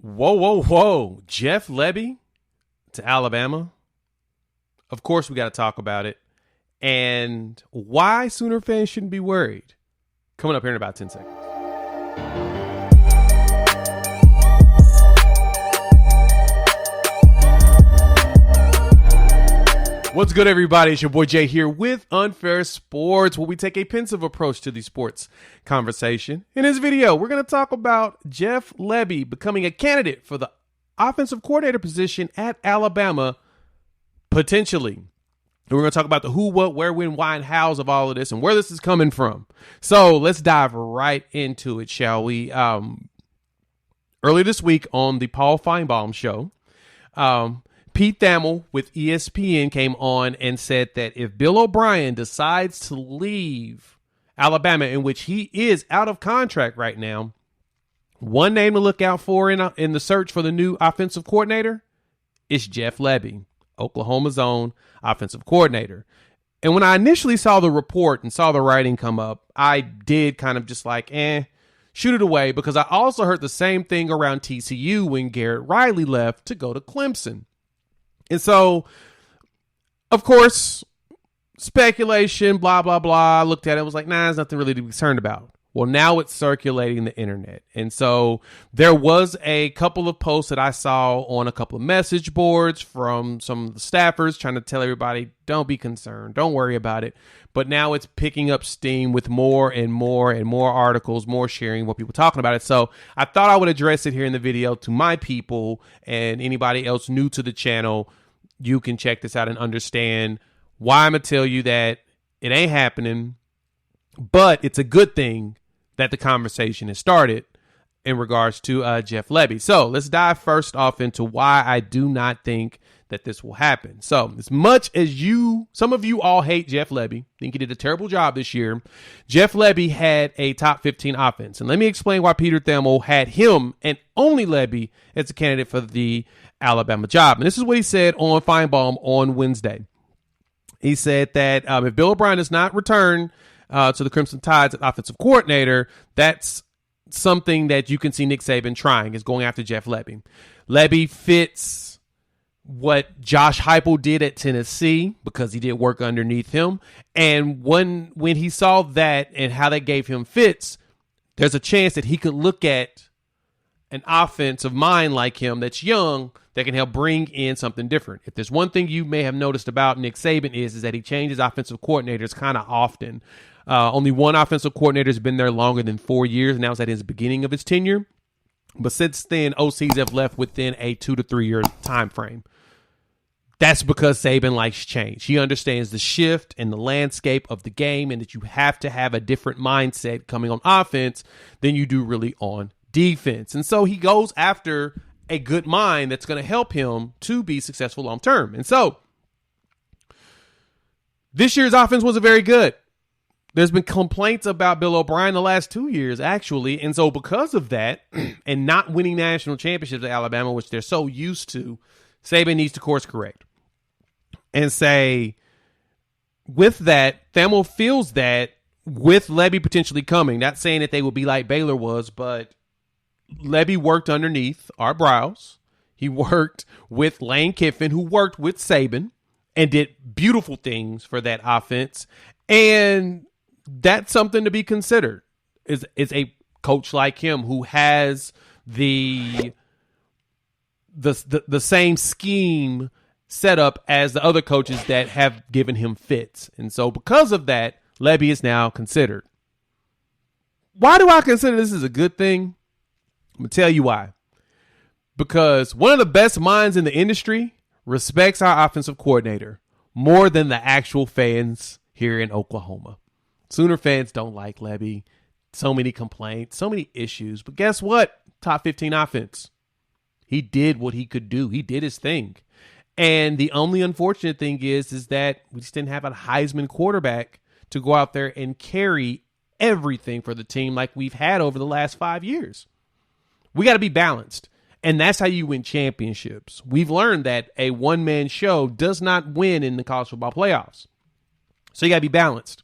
Whoa, whoa, whoa. Jeff Lebby to Alabama. Of course, we got to talk about it. And why Sooner fans shouldn't be worried. Coming up here in about 10 seconds. What's good, everybody? It's your boy Jay here with Unfair Sports, where we take a pensive approach to the sports conversation. In this video, we're going to talk about Jeff Lebby becoming a candidate for the offensive coordinator position at Alabama, potentially. And we're going to talk about the who, what, where, when, why, and hows of all of this and where this is coming from. So let's dive right into it, shall we? Earlier this week on the Paul Feinbaum show, Pete Thamel with ESPN came on and said that if Bill O'Brien decides to leave Alabama, in which he is out of contract right now, one name to look out for in the search for the new offensive coordinator is Jeff Lebby, Oklahoma's own offensive coordinator. And when I initially saw the report and saw the writing come up, I did kind of just like, shoot it away, because I also heard the same thing around TCU when Garrett Riley left to go to Clemson. And so, of course, speculation, blah, blah, blah. I looked at it, was like, there's nothing really to be concerned about. Well, now it's circulating the internet. And so there was a couple of posts that I saw on a couple of message boards from some of the staffers trying to tell everybody, don't be concerned, don't worry about it. But now it's picking up steam with more and more and more articles, more sharing, more people talking about it. So I thought I would address it here in the video to my people, and anybody else new to the channel. You can check this out and understand why I'm going to tell you that it ain't happening, but it's a good thing that the conversation has started in regards to Jeff Lebby. So let's dive first off into why I do not think that this will happen. So as much as some of you all hate Jeff Lebby, think he did a terrible job this year, Jeff Lebby had a top 15 offense. And let me explain why Peter Thamel had him and only Lebby as a candidate for the Alabama job. And this is what he said on Feinbaum on Wednesday. He said that if Bill O'Brien does not return to the Crimson Tide's offensive coordinator, that's something that you can see Nick Saban trying, is going after Jeff Lebby. Lebby fits what Josh Heupel did at Tennessee because he did work underneath him. And when he saw that and how that gave him fits, there's a chance that he could look at an offensive mind like him that's young that can help bring in something different. If there's one thing you may have noticed about Nick Saban is that he changes offensive coordinators kind of often. Only one offensive coordinator has been there longer than 4 years, and that was at his beginning of his tenure. But since then, OCs have left within a 2 to 3 year time frame. That's because Saban likes change. He understands the shift and the landscape of the game, and that you have to have a different mindset coming on offense than you do really on defense. And so he goes after a good mind that's going to help him to be successful long term. And so this year's offense wasn't very good. There's been complaints about Bill O'Brien the last 2 years, actually. And so because of that, and not winning national championships at Alabama, which they're so used to, Saban needs to course correct and say, with that, Thamel feels that with Lebby potentially coming, not saying that they will be like Baylor was, but Lebby worked underneath Art Briles. He worked with Lane Kiffin, who worked with Saban and did beautiful things for that offense. And that's something to be considered, is a coach like him who has the same scheme set up as the other coaches that have given him fits. And so because of that, Lebby is now considered. Why do I consider this as a good thing? I'm going to tell you why. Because one of the best minds in the industry respects our offensive coordinator more than the actual fans here in Oklahoma. Sooner fans don't like Lebby. So many complaints, so many issues. But guess what? Top 15 offense. He did what he could do. He did his thing. And the only unfortunate thing is that we just didn't have a Heisman quarterback to go out there and carry everything for the team like we've had over the last 5 years. We got to be balanced. And that's how you win championships. We've learned that a one-man show does not win in the college football playoffs. So you got to be balanced.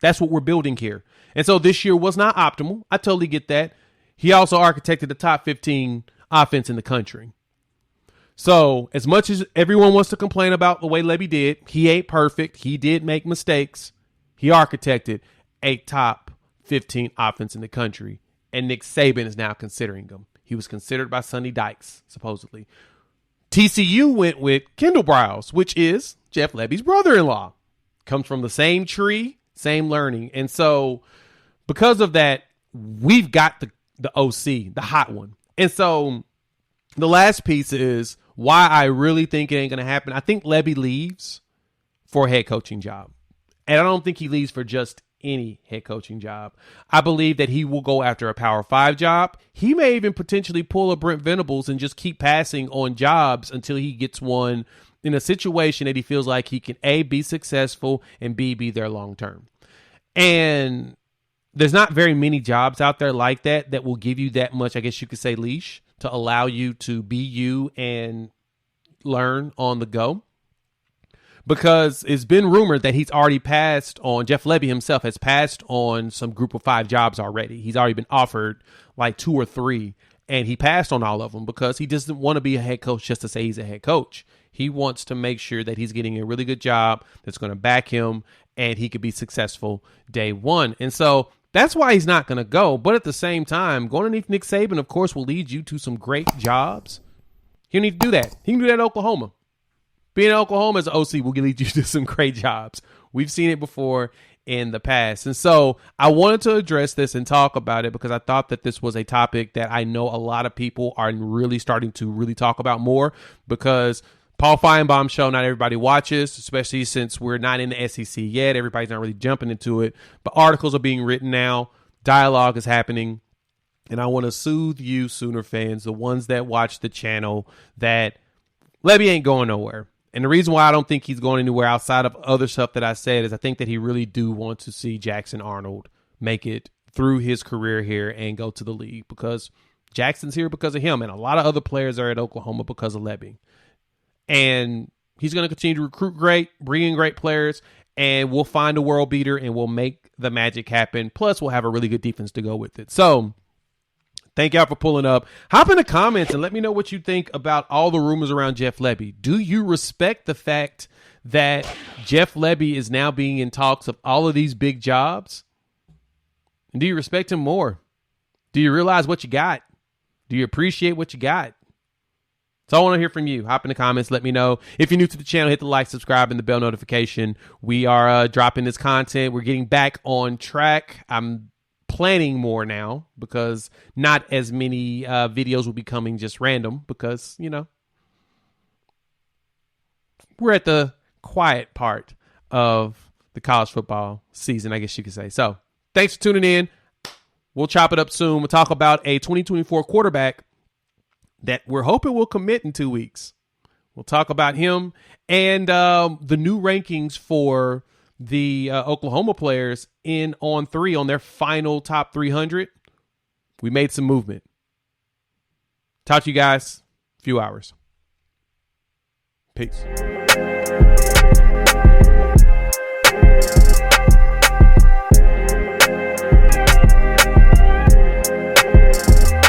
That's what we're building here. And so this year was not optimal. I totally get that. He also architected the top 15 offense in the country. So as much as everyone wants to complain about the way Lebby did, he ain't perfect. He did make mistakes. He architected a top 15 offense in the country. And Nick Saban is now considering him. He was considered by Sonny Dykes, supposedly. TCU went with Kendall Browse, which is Jeff Lebby's brother-in-law. Comes from the same tree, same learning. And so because of that, we've got the OC, the hot one. And so the last piece is why I really think it ain't going to happen. I think Lebby leaves for a head coaching job. And I don't think he leaves for just any head coaching job. I believe that he will go after a Power 5 job. He may even potentially pull a Brent Venables and just keep passing on jobs until he gets one in a situation that he feels like he can A, be successful, and B, be there long term. And there's not very many jobs out there like that will give you that much, I guess you could say, leash to allow you to be you and learn on the go. Because it's been rumored that he's already passed on, Jeff Lebby himself has passed on some group of 5 jobs already. He's already been offered like 2 or 3, and he passed on all of them because he doesn't want to be a head coach just to say he's a head coach. He wants to make sure that he's getting a really good job that's going to back him and he could be successful day one. And so that's why he's not going to go. But at the same time, going underneath Nick Saban, of course, will lead you to some great jobs. He don't need to do that. He can do that in Oklahoma. Being in Oklahoma as an OC will lead you to some great jobs. We've seen it before in the past. And so I wanted to address this and talk about it because I thought that this was a topic that I know a lot of people are really starting to really talk about more because Paul Feinbaum's show, not everybody watches, especially since we're not in the SEC yet. Everybody's not really jumping into it. But articles are being written now. Dialogue is happening. And I want to soothe you, Sooner fans, the ones that watch the channel, that Lebby ain't going nowhere. And the reason why I don't think he's going anywhere outside of other stuff that I said is I think that he really do want to see Jackson Arnold make it through his career here and go to the league because Jackson's here because of him. And a lot of other players are at Oklahoma because of Lebby. And he's going to continue to recruit great, bring in great players, and we'll find a world beater and we'll make the magic happen. Plus, we'll have a really good defense to go with it. So thank y'all for pulling up. Hop in the comments and let me know what you think about all the rumors around Jeff Lebby. Do you respect the fact that Jeff Lebby is now being in talks of all of these big jobs? And do you respect him more? Do you realize what you got? Do you appreciate what you got? So I want to hear from you. Hop in the comments. Let me know. If you're new to the channel, hit the like, subscribe, and the bell notification. We are dropping this content. We're getting back on track. I'm planning more now because not as many videos will be coming just random because, you know, we're at the quiet part of the college football season, I guess you could say. So thanks for tuning in. We'll chop it up soon. We'll talk about a 2024 quarterback that we're hoping will commit in 2 weeks. We'll talk about him and the new rankings for the Oklahoma players in on 3 on their final top 300. We made some movement. Talk to you guys in a few hours. Peace.